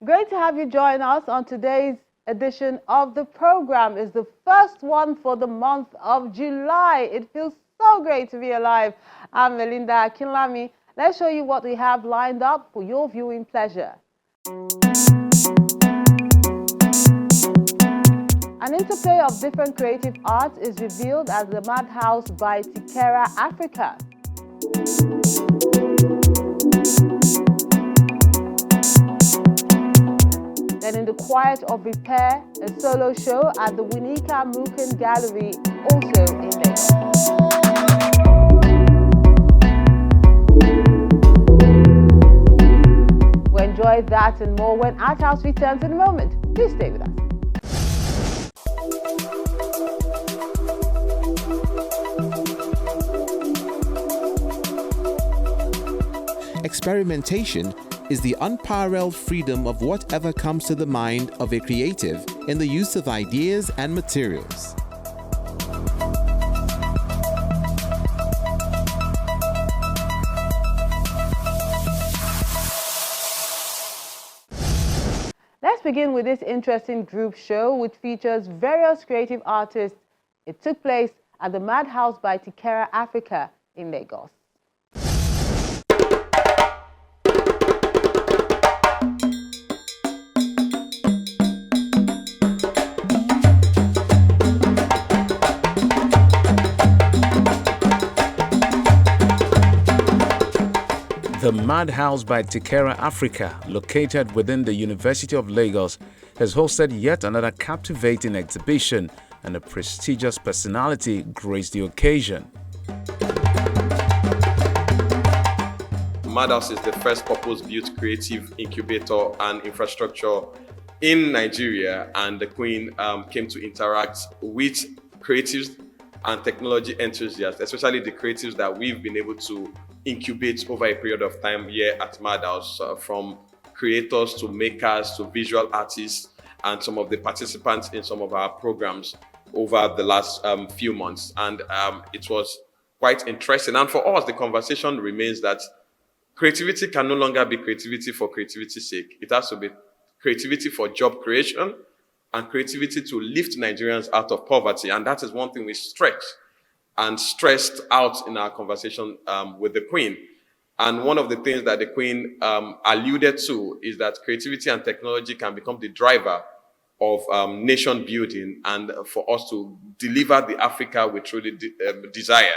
Great to have you join us on today's edition of the program. It's the first one for the month of July. It feels so great to be alive. I'm Melinda Akinlami. Let's show you what we have lined up for your viewing pleasure. An interplay of different creative arts is revealed as the Madhouse by Tikera Africa. Then in the quiet of repair, a solo show at the Winika Muken Gallery, also in Lagos. We'll enjoy that and more when Madhouse returns in a moment. Please stay with us. Experimentation is the unparalleled freedom of whatever comes to the mind of a creative in the use of ideas and materials. Let's begin with this interesting group show, which features various creative artists. It took place at the Madhouse by Tikera Africa in Lagos. The Madhouse by Tikera Africa, located within the University of Lagos, has hosted yet another captivating exhibition, and a prestigious personality graced the occasion. Madhouse is the first purpose-built creative incubator and infrastructure in Nigeria, and the Queen came to interact with creatives and technology enthusiasts, especially the creatives that we've been able to incubate over a period of time here at Madhouse, from creators to makers to visual artists, and some of the participants in some of our programs over the last few months. And it was quite interesting. And for us, the conversation remains that creativity can no longer be creativity for creativity's sake. It has to be creativity for job creation and creativity to lift Nigerians out of poverty. And that is one thing we stressed out in our conversation with the Queen. And one of the things that the Queen alluded to is that creativity and technology can become the driver of nation building, and for us to deliver the Africa we truly desire.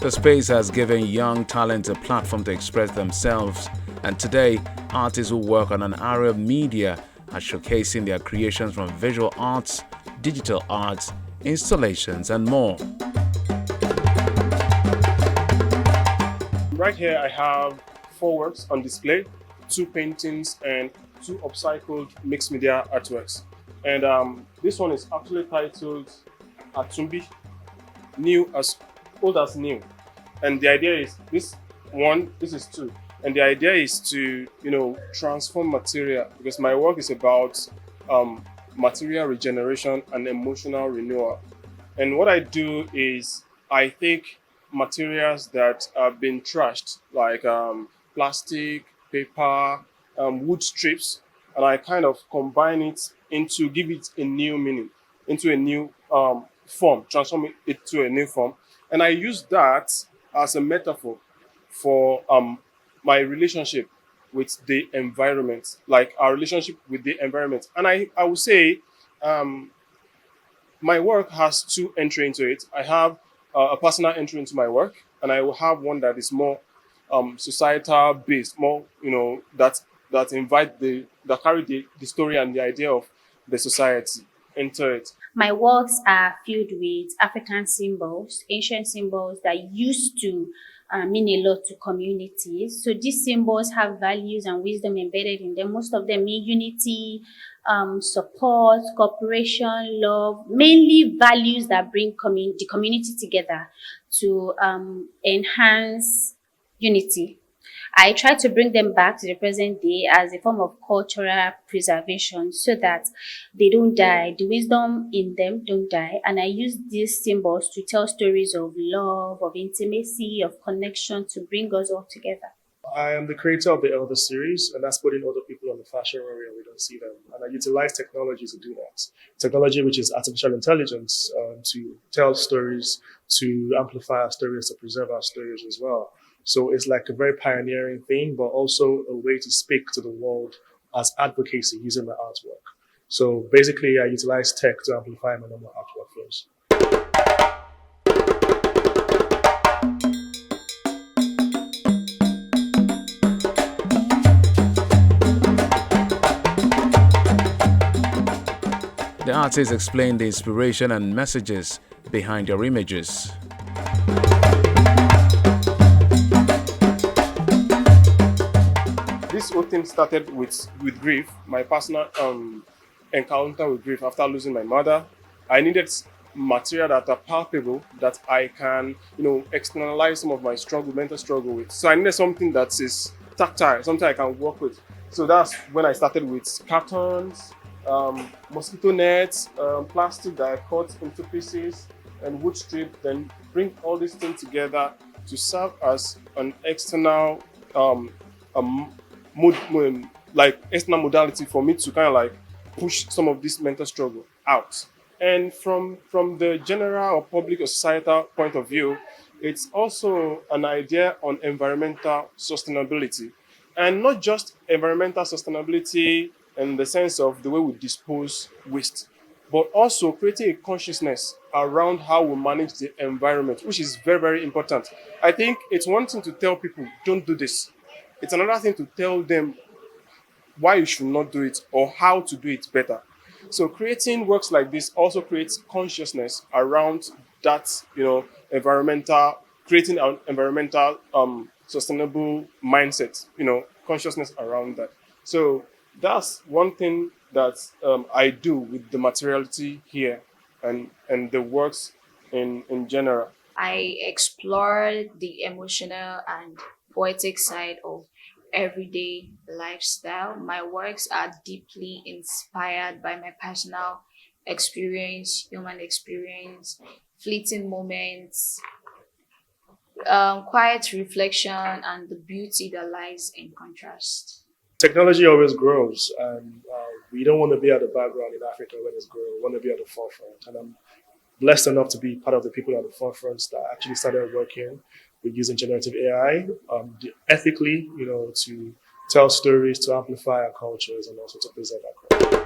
The space has given young talent a platform to express themselves, and today, artists who work on an array of media are showcasing their creations from visual arts, digital arts, installations, and more. Right here I have 4 works on display, 2 paintings and 2 upcycled mixed media artworks. And this one is actually titled Atumbi, New as Old as New. And the idea is this is 2. And the idea is to, transform material, because my work is about material regeneration and emotional renewal. And what I do is I take materials that have been trashed, like plastic, paper, wood strips, and I kind of combine it into, give it a new meaning, into a new form, transform it to a new form. And I use that as a metaphor for my relationship with the environment, like our relationship with the environment. And I would say my work has 2 entry into it. I have a personal entry into my work, and I will have one that is more societal based, more that carry the story and the idea of the society into it. My works are filled with African symbols, ancient symbols that used to mean a lot to communities. So these symbols have values and wisdom embedded in them. Most of them mean unity, support, cooperation, love, mainly values that bring the community together to enhance unity. I try to bring them back to the present day as a form of cultural preservation so that they don't die. The wisdom in them don't die. And I use these symbols to tell stories of love, of intimacy, of connection to bring us all together. I am the creator of the Elder series, and that's putting other people on the fashion area we don't see them. And I utilize technology to do that. Technology, which is artificial intelligence, to tell stories, to amplify our stories, to preserve our stories as well. So it's like a very pioneering thing, but also a way to speak to the world as advocacy using my artwork. So basically, I utilize tech to amplify my normal artwork flows. The artists explain the inspiration and messages behind their images. This whole thing started with grief, my personal encounter with grief after losing my mother. I needed material that are palpable, that I can, externalize some of my mental struggle with. So I needed something that is tactile, something I can work with. So that's when I started with cartons, mosquito nets, plastic that I cut into pieces, and wood strip, then bring all these things together to serve as an external external modality for me to kind of like push some of this mental struggle out. And from the general or public or societal point of view, it's also an idea on environmental sustainability. And not just environmental sustainability in the sense of the way we dispose waste, but also creating a consciousness around how we manage the environment, which is very, very important. I think it's one thing to tell people, don't do this. It's another thing to tell them why you should not do it or how to do it better. So creating works like this also creates consciousness around that, creating an environmental sustainable mindset, consciousness around that. So that's one thing that I do with the materiality here and the works in general. I explore the emotional and poetic side of everyday lifestyle. My works are deeply inspired by my personal experience, human experience, fleeting moments, quiet reflection, and the beauty that lies in contrast. Technology always grows, and we don't want to be at the background in Africa when it's growing. We want to be at the forefront. And I'm blessed enough to be part of the people at the forefront that actually started working with using generative AI ethically, to tell stories, to amplify our cultures, and also to preserve our culture.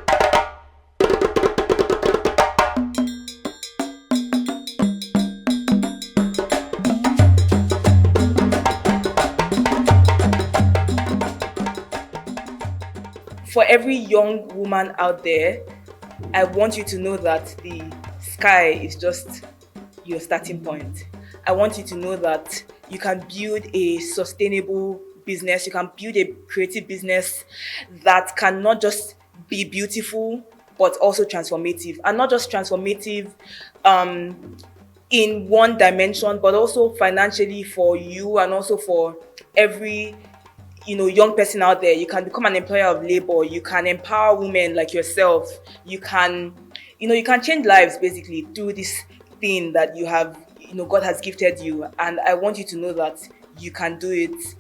For every young woman out there, I want you to know that the sky is just your starting point. I want you to know that you can build a sustainable business, you can build a creative business that can not just be beautiful, but also transformative. And not just transformative in one dimension, but also financially for you and also for every young person out there. You can become an employer of labor. You can empower women like yourself. You can change lives basically through this thing that you have, God has gifted you. And I want you to know that you can do it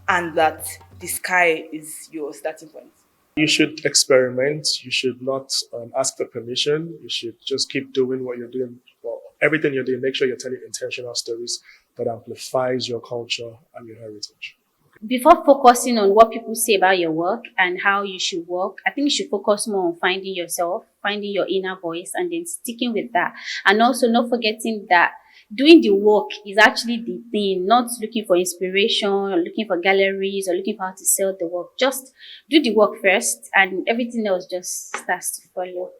and that the sky is your starting point. You should experiment. You should not ask for permission. You should just keep doing what you're doing. Well, everything you're doing, make sure you're telling intentional stories that amplifies your culture and your heritage. Before focusing on what people say about your work and how you should work, I think you should focus more on finding yourself, finding your inner voice, and then sticking with that. And also not forgetting that doing the work is actually the thing, not looking for inspiration or looking for galleries or looking for how to sell the work. Just do the work first and everything else just starts to follow.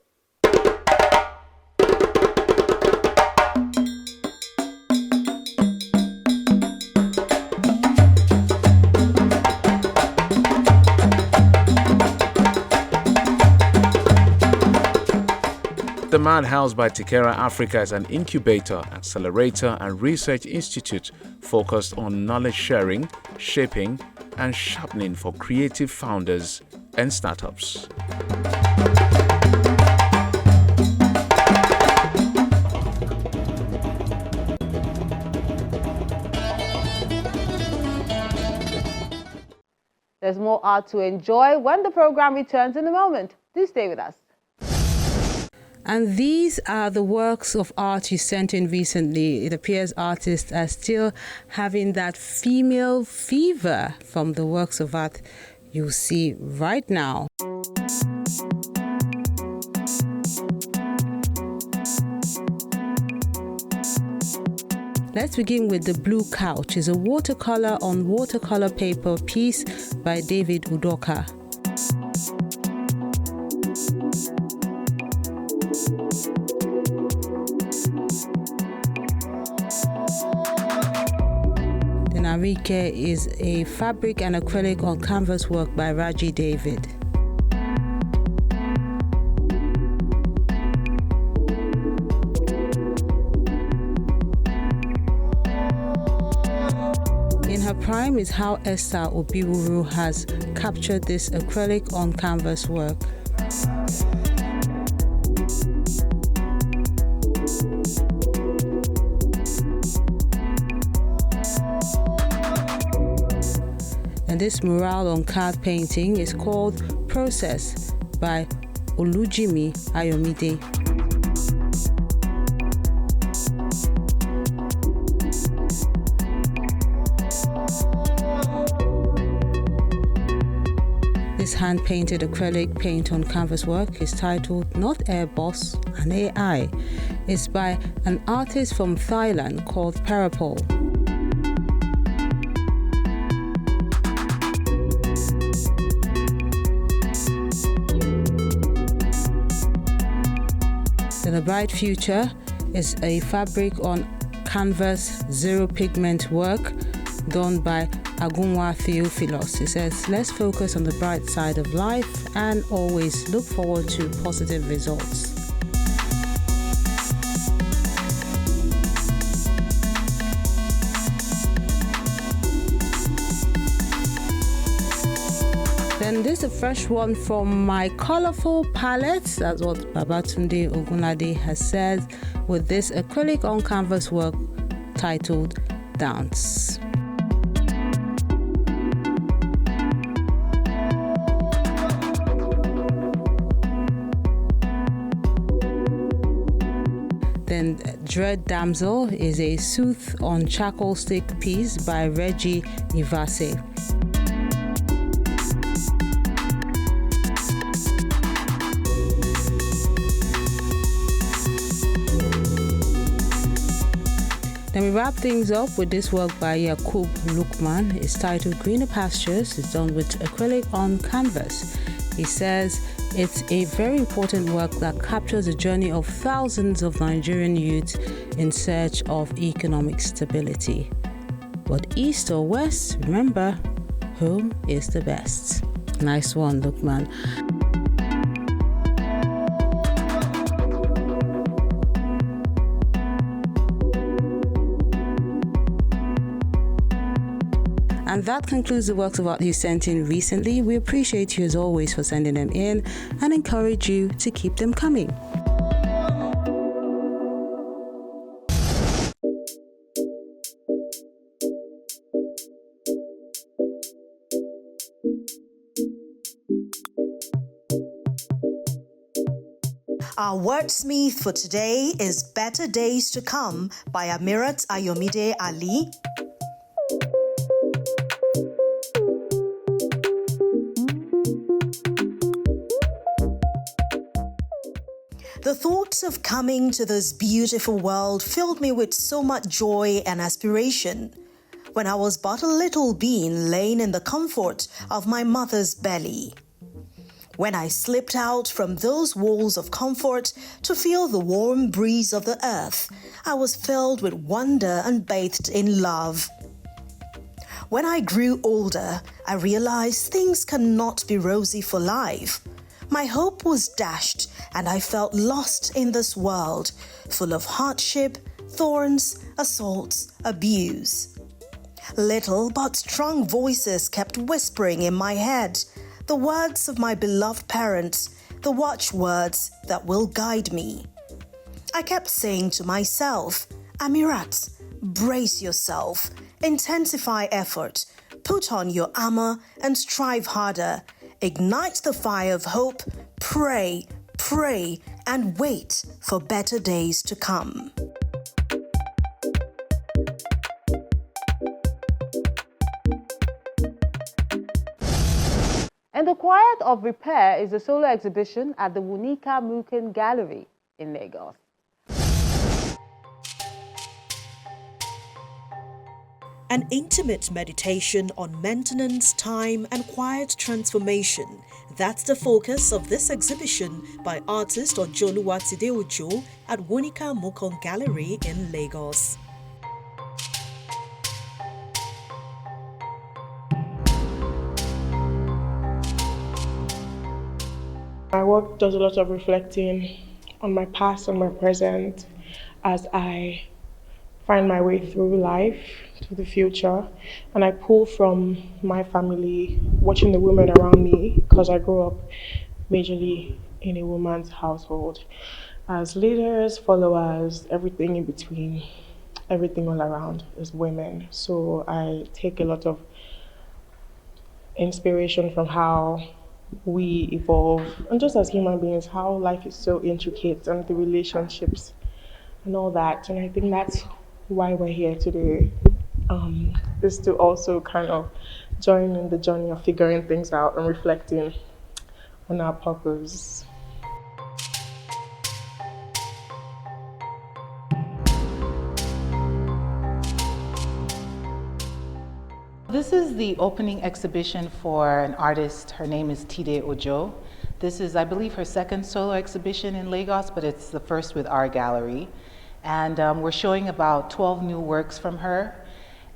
The Madhouse by Tikera Africa is an incubator, accelerator, and research institute focused on knowledge sharing, shaping, and sharpening for creative founders and startups. There's more art to enjoy when the program returns in a moment. Do stay with us. And these are the works of art you sent in recently. It appears artists are still having that female fever from the works of art you see right now. Let's begin with The Blue Couch. It's a watercolor on watercolor paper piece by David Udoka. The Narike is a fabric and acrylic on canvas work by Raji David. In her prime is how Esther Obiwuru has captured this acrylic on canvas work. And this mural on card painting is called Process by Olujimi Ayomide. This hand-painted acrylic paint on canvas work is titled Not Airboss, an AI. It's by an artist from Thailand called Parapol. The Bright Future is a fabric on canvas zero pigment work done by Agunwa Theophilos. He says, let's focus on the bright side of life and always look forward to positive results. Then this is a fresh one from my colorful palette. That's what Babatunde Ogunlade has said with this acrylic on canvas work titled Dance. Then Dread Damsel is a Sooth on charcoal stick piece by Reggie Ivase. Then we wrap things up with this work by Yakub Lukman. It's titled Greener Pastures. It's done with acrylic on canvas. He says it's a very important work that captures the journey of thousands of Nigerian youths in search of economic stability. But east or west, remember, home is the best. Nice one, Lukman. And that concludes the works of art you sent in recently. We appreciate you as always for sending them in and encourage you to keep them coming. Our wordsmith for today is Better Days to Come by Amirat Ayomide Ali. The thoughts of coming to this beautiful world filled me with so much joy and aspiration. When I was but a little being laying in the comfort of my mother's belly. When I slipped out from those walls of comfort to feel the warm breeze of the earth, I was filled with wonder and bathed in love. When I grew older, I realized things cannot be rosy for life. My hope was dashed, and I felt lost in this world, full of hardship, thorns, assaults, abuse. Little but strong voices kept whispering in my head, the words of my beloved parents, the watchwords that will guide me. I kept saying to myself, Amirat, brace yourself, intensify effort, put on your armor and strive harder, ignite the fire of hope, pray, and wait for better days to come. And the Quiet of Repair is a solo exhibition at the Wunika Muken Gallery in Lagos. An intimate meditation on maintenance, time, and quiet transformation. That's the focus of this exhibition by artist Ojoluwatide Ojo at Wunika Muken Gallery in Lagos. My work does a lot of reflecting on my past and my present as I find my way through life to the future, and I pull from my family, watching the women around me, because I grew up majorly in a woman's household, as leaders, followers, everything in between, everything all around is women. So I take a lot of inspiration from how we evolve, and just as human beings, how life is so intricate and the relationships and all that. And I think that's why we're here today, is to also kind of join in the journey of figuring things out and reflecting on our purpose. This is the opening exhibition for an artist. Her name is Tide Ojo. This is, I believe, her second solo exhibition in Lagos, but it's the first with our gallery. And we're showing about 12 new works from her.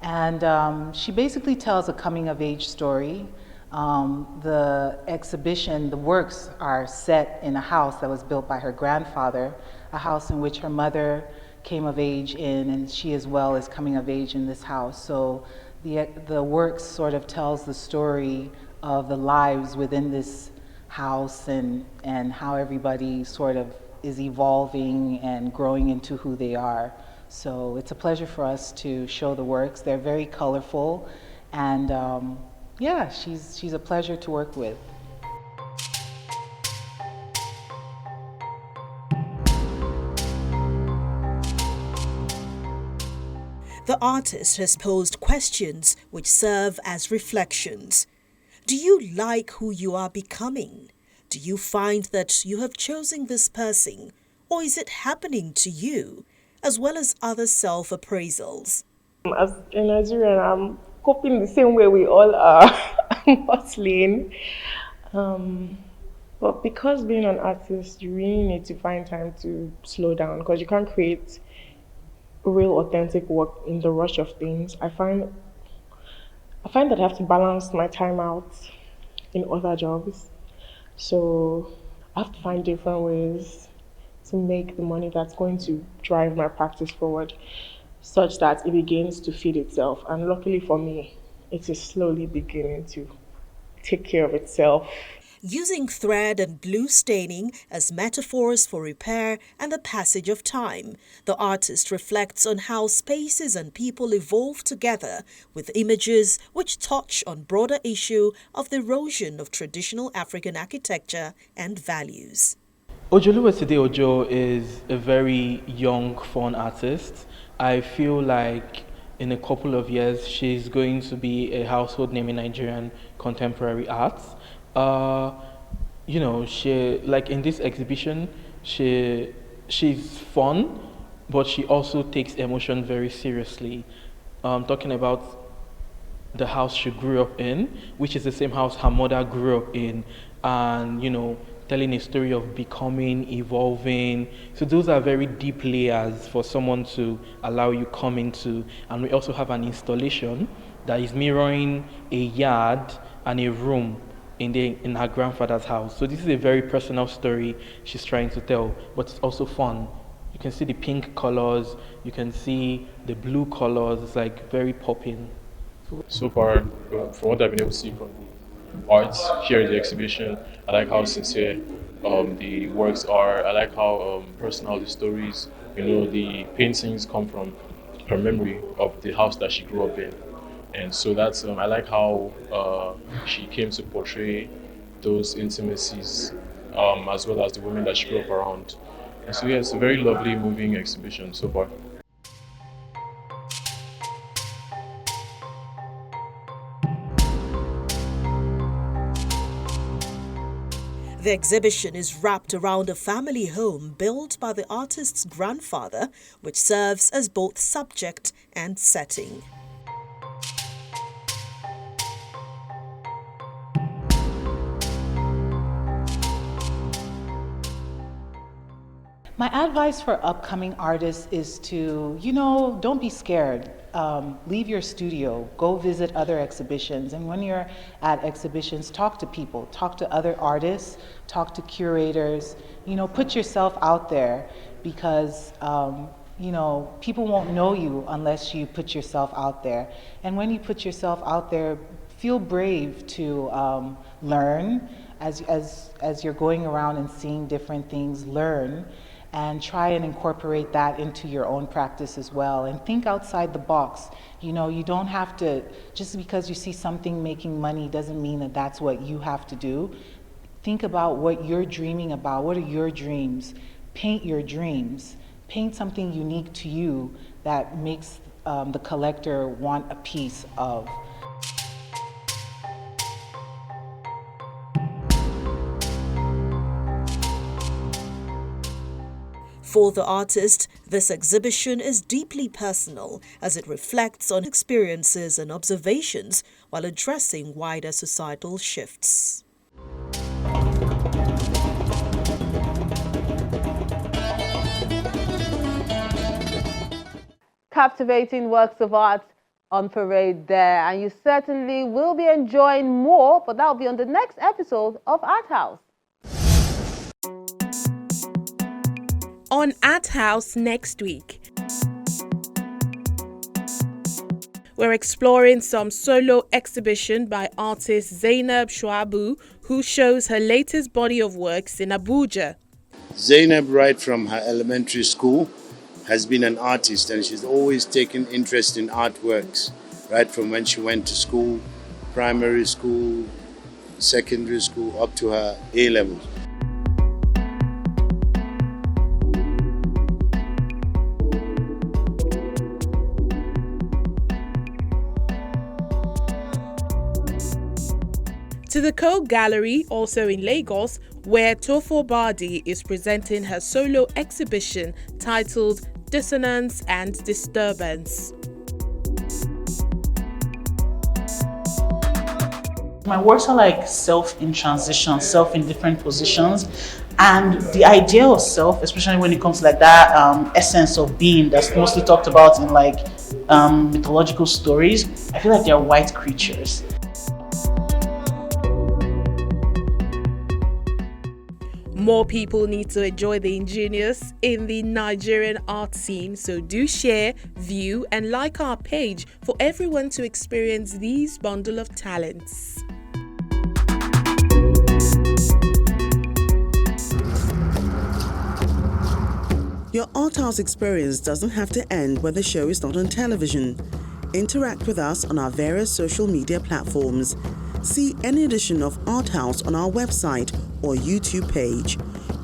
And she basically tells a coming-of-age story. The exhibition, the works are set in a house that was built by her grandfather, a house in which her mother came of age in, and she as well is coming of age in this house. So the works sort of tells the story of the lives within this house and how everybody sort of is evolving and growing into who they are. So it's a pleasure for us to show the works. They're very colorful, and yeah, she's a pleasure to work with. The artist has posed questions which serve as reflections. Do you like who you are becoming? Do you find that you have chosen this person, or is it happening to you, as well as other self-appraisals? As a Nigerian, I'm coping the same way we all are, hustling. But because being an artist, you really need to find time to slow down, because you can't create real authentic work in the rush of things. I find that I have to balance my time out in other jobs. So I have to find different ways to make the money that's going to drive my practice forward, such that it begins to feed itself. And luckily for me, it is slowly beginning to take care of itself. Using thread and blue staining as metaphors for repair and the passage of time, the artist reflects on how spaces and people evolve together with images which touch on broader issue of the erosion of traditional African architecture and values. Ojoluwatide Ojo is a very young, fun artist. I feel like in a couple of years, she's going to be a household name in Nigerian contemporary arts. You know, she, like in this exhibition, she's fun, but she also takes emotion very seriously. Talking about the house she grew up in, which is the same house her mother grew up in, and, you know, telling a story of becoming, evolving. So those are very deep layers for someone to allow you come into. And we also have an installation that is mirroring a yard and a room in her grandfather's house. So this is a very personal story she's trying to tell, but it's also fun. You can see the pink colors, you can see the blue colors, it's like very popping. So far, from what I've been able to see from the art here in the exhibition, I like how sincere the works are. I like how personal the stories. The paintings come from her memory of the house that she grew up in, and so that's I like how she came to portray those intimacies as well as the women that she grew up around. And so yeah, it's a very lovely, moving exhibition so far. The exhibition is wrapped around a family home built by the artist's grandfather, which serves as both subject and setting. My advice for upcoming artists is to, don't be scared. Leave your studio, go visit other exhibitions. And when you're at exhibitions, talk to people, talk to other artists, talk to curators, put yourself out there because, people won't know you unless you put yourself out there. And when you put yourself out there, feel brave to learn as you're going around and seeing different things, learn. And try and incorporate that into your own practice as well. And think outside the box. You don't have to, just because you see something making money doesn't mean that that's what you have to do. Think about what you're dreaming about. What are your dreams? Paint your dreams. Paint something unique to you that makes the collector want a piece of. For the artist, this exhibition is deeply personal as it reflects on experiences and observations while addressing wider societal shifts. Captivating works of art on parade there, and you certainly will be enjoying more, but that will be on the next episode of Art House. On Art House next week, we're exploring some solo exhibition by artist Zainab Shuabu, who shows her latest body of works in Abuja. Zainab, right from her elementary school, has been an artist, and she's always taken interest in artworks, right from when she went to school, primary school, secondary school, up to her A-levels. To the Code Gallery, also in Lagos, where Tofo Badi is presenting her solo exhibition titled Dissonance and Disturbance. My works are like self in transition, self in different positions. And the idea of self, especially when it comes to like that essence of being that's mostly talked about in like mythological stories, I feel like they're white creatures. More people need to enjoy the ingenious in the Nigerian art scene, so do share, view, and like our page for everyone to experience these bundle of talents. Your Art House experience doesn't have to end when the show is not on television. Interact with us on our various social media platforms. See any edition of Art House on our website or YouTube page.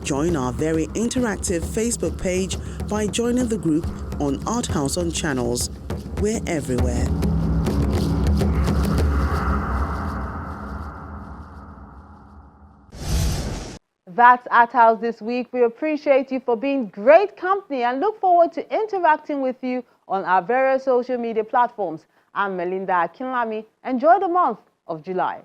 Join our very interactive Facebook page by joining the group on Art House on Channels. We're everywhere. That's Art House this week. We appreciate you for being great company and look forward to interacting with you on our various social media platforms. I'm Melinda Akinlami. Enjoy the month of July.